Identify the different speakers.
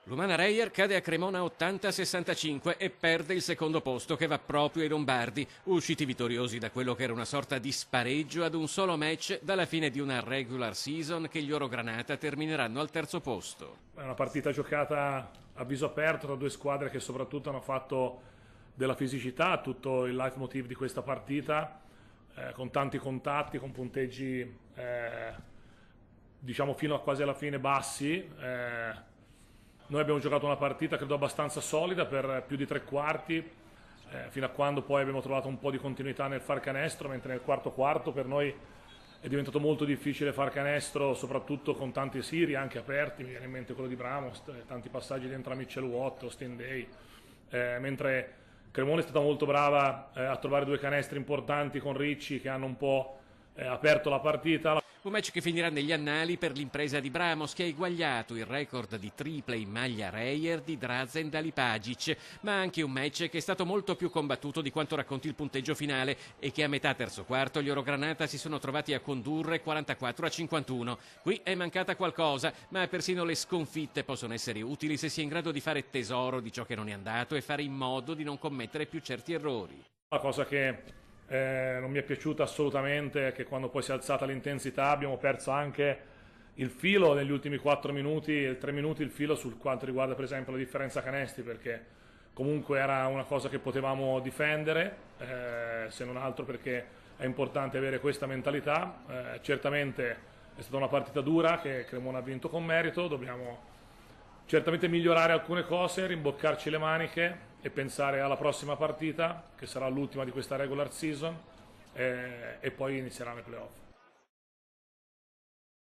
Speaker 1: L'Umana Reyer cade a Cremona 80-65 e perde il secondo posto che va proprio ai lombardi, usciti vittoriosi da quello che era una sorta di spareggio ad un solo match dalla fine di una regular season che gli Orogranata termineranno al terzo posto.
Speaker 2: È una partita giocata a viso aperto tra due squadre che soprattutto hanno fatto della fisicità tutto il leitmotiv di questa partita, con tanti contatti, con punteggi diciamo fino a quasi alla fine bassi. Noi abbiamo giocato una partita credo abbastanza solida per più di tre quarti, fino a quando poi abbiamo trovato un po' di continuità nel far canestro, mentre nel quarto quarto per noi è diventato molto difficile far canestro, soprattutto con tanti siri anche aperti. Mi viene in mente quello di Bramos, tanti passaggi dentro a Mitchell Watt, Austin Day, mentre Cremona è stata molto brava a trovare due canestri importanti con Ricci che hanno un po' aperto la partita.
Speaker 1: Un match che finirà negli annali per l'impresa di Bramos, che ha eguagliato il record di triple in maglia Reyer di Drazen Dalipagic, ma anche un match che è stato molto più combattuto di quanto racconti il punteggio finale e che a metà terzo quarto gli Orogranata si sono trovati a condurre 44-51. Qui è mancata qualcosa, ma persino le sconfitte possono essere utili se si è in grado di fare tesoro di ciò che non è andato e fare in modo di non commettere più certi errori.
Speaker 2: La cosa che non mi è piaciuta assolutamente è che quando poi si è alzata l'intensità abbiamo perso anche il filo negli ultimi 4 minuti, 3 minuti, il filo sul quanto riguarda per esempio la differenza canestri, perché comunque era una cosa che potevamo difendere, se non altro perché è importante avere questa mentalità. Certamente è stata una partita dura che Cremona ha vinto con merito, dobbiamo certamente migliorare alcune cose, rimboccarci le maniche e pensare alla prossima partita, che sarà l'ultima di questa regular season, e poi inizieranno i playoff.